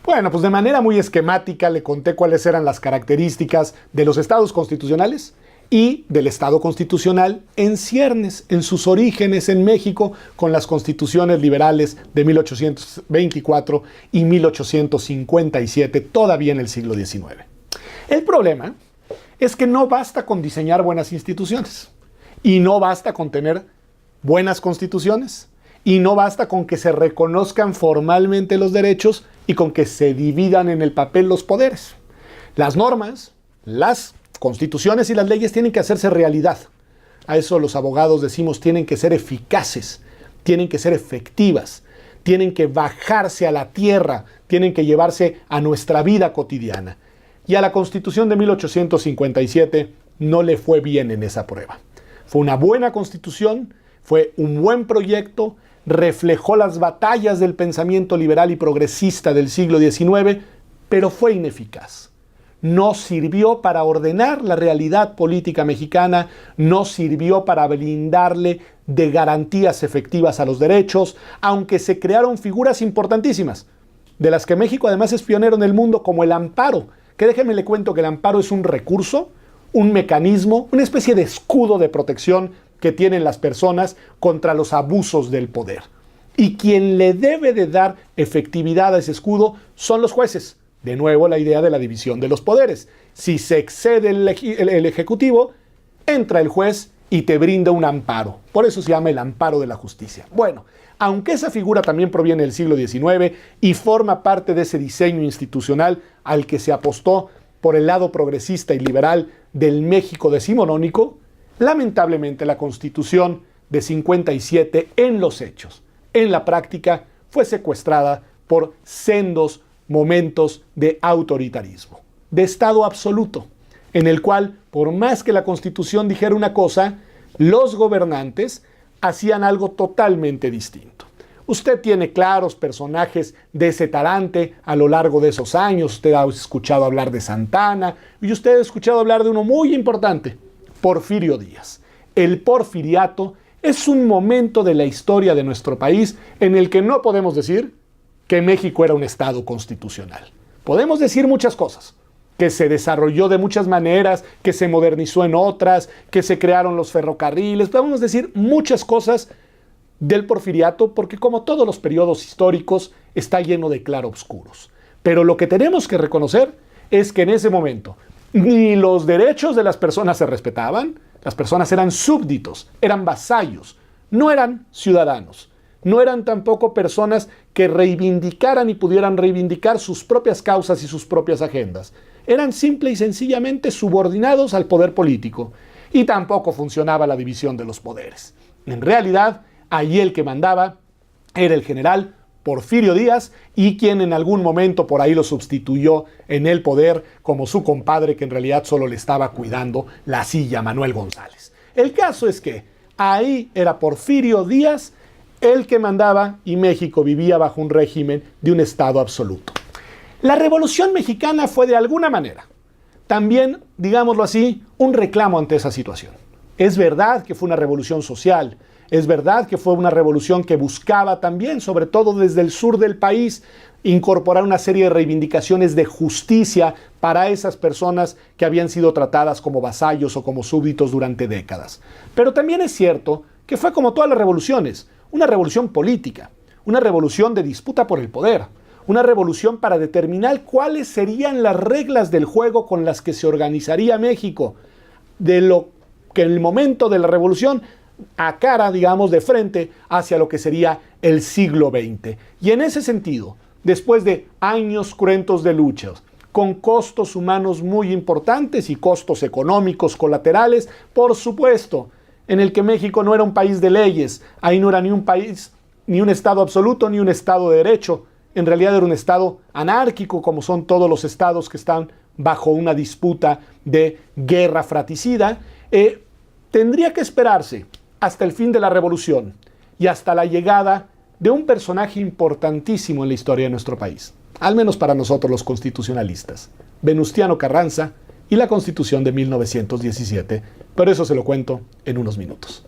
Bueno, pues de manera muy esquemática le conté cuáles eran las características de los estados constitucionales y del Estado constitucional en ciernes, en sus orígenes en México, con las constituciones liberales de 1824 y 1857, todavía en el siglo XIX. El problema es que no basta con diseñar buenas instituciones, y no basta con tener buenas constituciones, y no basta con que se reconozcan formalmente los derechos y con que se dividan en el papel los poderes. Las normas, las constituciones y las leyes tienen que hacerse realidad. A eso los abogados decimos tienen que ser eficaces, tienen que ser efectivas, tienen que bajarse a la tierra, tienen que llevarse a nuestra vida cotidiana. Y a la Constitución de 1857 no le fue bien en esa prueba. Fue una buena constitución, fue un buen proyecto, reflejó las batallas del pensamiento liberal y progresista del siglo XIX, pero fue ineficaz. No sirvió para ordenar la realidad política mexicana, no sirvió para brindarle de garantías efectivas a los derechos, aunque se crearon figuras importantísimas, de las que México además es pionero en el mundo, como el amparo, que déjenme le cuento que el amparo es un recurso, un mecanismo, una especie de escudo de protección que tienen las personas contra los abusos del poder. Y quien le debe de dar efectividad a ese escudo son los jueces. De nuevo, la idea de la división de los poderes. Si se excede el Ejecutivo, entra el juez y te brinda un amparo. Por eso se llama el amparo de la justicia. Bueno, aunque esa figura también proviene del siglo XIX y forma parte de ese diseño institucional al que se apostó por el lado progresista y liberal del México decimonónico, lamentablemente la Constitución de 57 en los hechos, en la práctica, fue secuestrada por sendos momentos de autoritarismo, de Estado absoluto, en el cual, por más que la Constitución dijera una cosa, los gobernantes hacían algo totalmente distinto. Usted tiene claros personajes de ese talante a lo largo de esos años. Usted ha escuchado hablar de Santana y usted ha escuchado hablar de uno muy importante, Porfirio Díaz. El porfiriato es un momento de la historia de nuestro país en el que no podemos decir que México era un Estado constitucional. Podemos decir muchas cosas, que se desarrolló de muchas maneras, que se modernizó en otras, que se crearon los ferrocarriles. Podemos decir muchas cosas del porfiriato porque, como todos los periodos históricos, está lleno de claroscuros. Pero lo que tenemos que reconocer es que en ese momento ni los derechos de las personas se respetaban, las personas eran súbditos, eran vasallos, no eran ciudadanos. No eran tampoco personas que reivindicaran y pudieran reivindicar sus propias causas y sus propias agendas. Eran simple y sencillamente subordinados al poder político. Y tampoco funcionaba la división de los poderes. En realidad, allí el que mandaba era el general Porfirio Díaz y quien en algún momento por ahí lo sustituyó en el poder como su compadre, que en realidad solo le estaba cuidando la silla, Manuel González. El caso es que ahí era Porfirio Díaz el que mandaba y México vivía bajo un régimen de un Estado absoluto. La Revolución Mexicana fue de alguna manera también, digámoslo así, un reclamo ante esa situación. Es verdad que fue una revolución social, es verdad que fue una revolución que buscaba también, sobre todo desde el sur del país, incorporar una serie de reivindicaciones de justicia para esas personas que habían sido tratadas como vasallos o como súbditos durante décadas. Pero también es cierto que fue como todas las revoluciones, una revolución política, una revolución de disputa por el poder, una revolución para determinar cuáles serían las reglas del juego con las que se organizaría México, de lo que en el momento de la revolución a cara, digamos, de frente hacia lo que sería el siglo XX. Y en ese sentido, después de años cruentos de luchas, con costos humanos muy importantes y costos económicos colaterales, por supuesto, en el que México no era un país de leyes, ahí no era ni un país, ni un Estado absoluto, ni un Estado de derecho, en realidad era un Estado anárquico, como son todos los estados que están bajo una disputa de guerra fratricida, tendría que esperarse hasta el fin de la revolución y hasta la llegada de un personaje importantísimo en la historia de nuestro país, al menos para nosotros los constitucionalistas, Venustiano Carranza y la Constitución de 1917, pero eso se lo cuento en unos minutos.